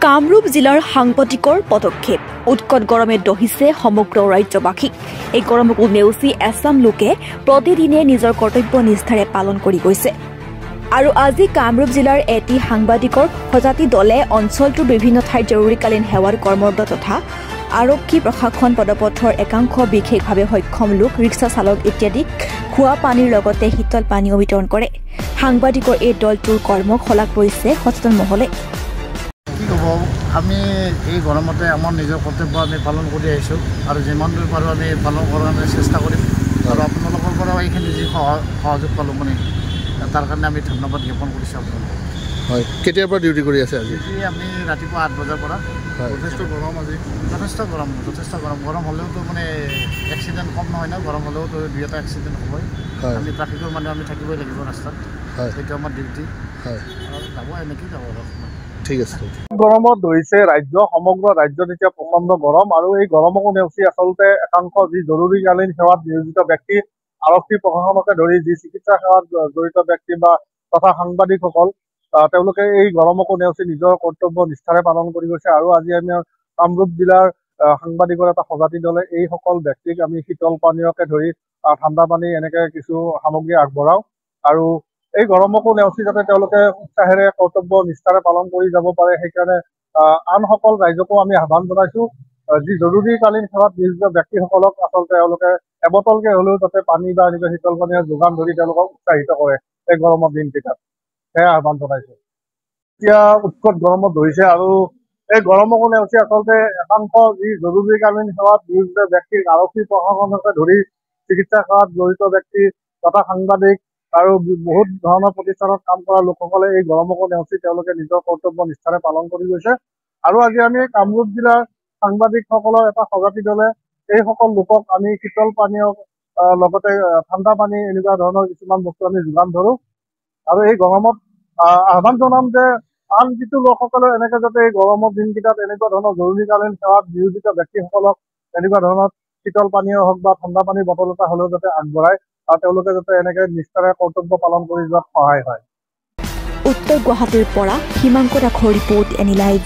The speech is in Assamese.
কামৰূপ জিলাৰ সাংবাদিকৰ পদক্ষেপ উৎকট গৰমে দহিছে সমগ্ৰ ৰাজ্যবাসীক। এই গৰমকো নেওচি এছাম লোকে প্ৰতিদিনে নিজৰ কৰ্তব্য নিষ্ঠাৰে পালন কৰি গৈছে। আৰু আজি কামৰূপ জিলাৰ এটি সাংবাদিকৰ সজাতি দলে অঞ্চলটোৰ বিভিন্ন ঠাইত জৰুৰীকালীন সেৱাৰ কৰ্মৰত তথা আৰক্ষী প্ৰশাসন পদপথৰ একাংশ বিশেষভাৱে সক্ষম লোক ৰিক্সা চালক ইত্যাদিক খোৱা পানীৰ লগতে শীতল পানীও বিতৰণ কৰে। সাংবাদিকৰ এই দলটোৰ কৰ্মক শলাগ লৈছে সচেতন মহলে। আমি এই গৰমতে আমাৰ নিজৰ কৰ্তব্য আমি পালন কৰি আহিছোঁ আৰু যিমান দূৰ পাৰোঁ আমি পালন কৰাৰ কাৰণে চেষ্টা কৰিম। আৰু আপোনালোকৰ পৰাও এইখিনি যি সহযোগ পালোঁ মানে তাৰ কাৰণে আমি ধন্যবাদ জ্ঞাপন কৰিছোঁ আপোনালোকক। হয়, কেতিয়াৰ পৰা ডিউটি কৰি আছে আজি? আমি ৰাতিপুৱা 8 বজাৰ পৰা। যথেষ্ট গৰম আজি, যথেষ্ট গৰম হ'লেওতো মানে এক্সিডেণ্ট কম নহয় ন, গৰম হ'লেওতো 2-এটা এক্সিডেণ্ট হ'বই। আমি ট্ৰাফিকৰ মানে আমি থাকিবই লাগিব ৰাস্তাত, সেইটো আমাৰ ডিউটি। যাব এনেকৈ যাব আৰু ঠিক আছে। গৰমত ধৰিছে ৰাজ্য, সমগ্ৰ ৰাজ্যত এতিয়া প্ৰচণ্ড গৰম আৰু এই গৰমকো নেওচি আচলতে একাংশ যি জৰুৰীকালীন সেৱাত নিয়োজিত ব্যক্তি, আৰক্ষী প্ৰশাসনকে ধৰি যি চিকিৎসা সেৱাত জড়িত ব্যক্তি বা তথা সাংবাদিকসকল, তেওঁলোকে এই গৰমকো নেওচি নিজৰ কৰ্তব্য নিষ্ঠাৰে পালন কৰি গৈছে। আৰু আজি আমি কামৰূপ জিলাৰ সাংবাদিকৰ এটা সজাতি দলে এইসকল ব্যক্তিক আমি শীতল পানীয়কে ধৰি ঠাণ্ডা পানী এনেকে কিছু সামগ্ৰী আগবঢ়াওঁ আৰু এই গৰমকো নেওচি যাতে তেওঁলোকে উৎসাহেৰে কৰ্তব্য নিষ্ঠাৰে পালন কৰি যাব পাৰে, সেইকাৰণে আনসকল ৰাইজকো আমি আহ্বান জনাইছো যি জৰুৰীকালীন সেৱাত নিয়োজিত ব্যক্তিসকলক আচলতে তেওঁলোকে এবটলকে হ'লেও যাতে পানী বা এনেকুৱা শীতল পানীৰ যোগান ধৰি তেওঁলোকক উৎসাহিত কৰে এই গৰমৰ দিনকেইটাত, সেয়া আহ্বান জনাইছো। এতিয়া উৎকট গৰমত ধৰিছে আৰু এই গৰমকো নেওচি আচলতে একাংশ যি জৰুৰীকালীন সেৱাত নিয়োজিত ব্যক্তিক আৰক্ষী প্ৰশাসনকে ধৰি চিকিৎসা সেৱাত জড়িত ব্যক্তি তথা সাংবাদিক আৰু বহুত ধৰণৰ প্ৰতিষ্ঠানত কাম কৰা লোকসকলে এই গৰমকো নেওচি তেওঁলোকে নিজৰ কৰ্তব্য নিষ্ঠাৰে পালন কৰি গৈছে। আৰু আজি আমি কামৰূপ জিলাৰ সাংবাদিকসকলৰ এটা সজাতি দলে এইসকল লোকক আমি শীতল পানীয় লগতে ঠাণ্ডা পানী এনেকুৱা ধৰণৰ কিছুমান বস্তু আমি যোগান ধৰোঁ। আৰু এই গৰমত আহ্বান জনাম যে আন কিছু লোকসকলে এনেকৈ যাতে এই গৰমৰ দিনকেইটাত এনেকুৱা ধৰণৰ জৰুৰীকালীন সেৱাত নিয়োজিত ব্যক্তিসকলক এনেকুৱা ধৰণৰ শীতল পানীয় হওক বা ঠাণ্ডা পানীৰ বটল এটা হ'লেও যাতে আগবঢ়ায় আৰু তেওঁলোকে যাতে এনেকৈ নিষ্ঠাৰে কৰ্তব্য পালন কৰি যোৱাত সহায় হয়। উত্তৰ গুৱাহাটীৰ পৰা হিমাংকু ৰাখৰ ৰিপৰ্ট, এনি লাইভ।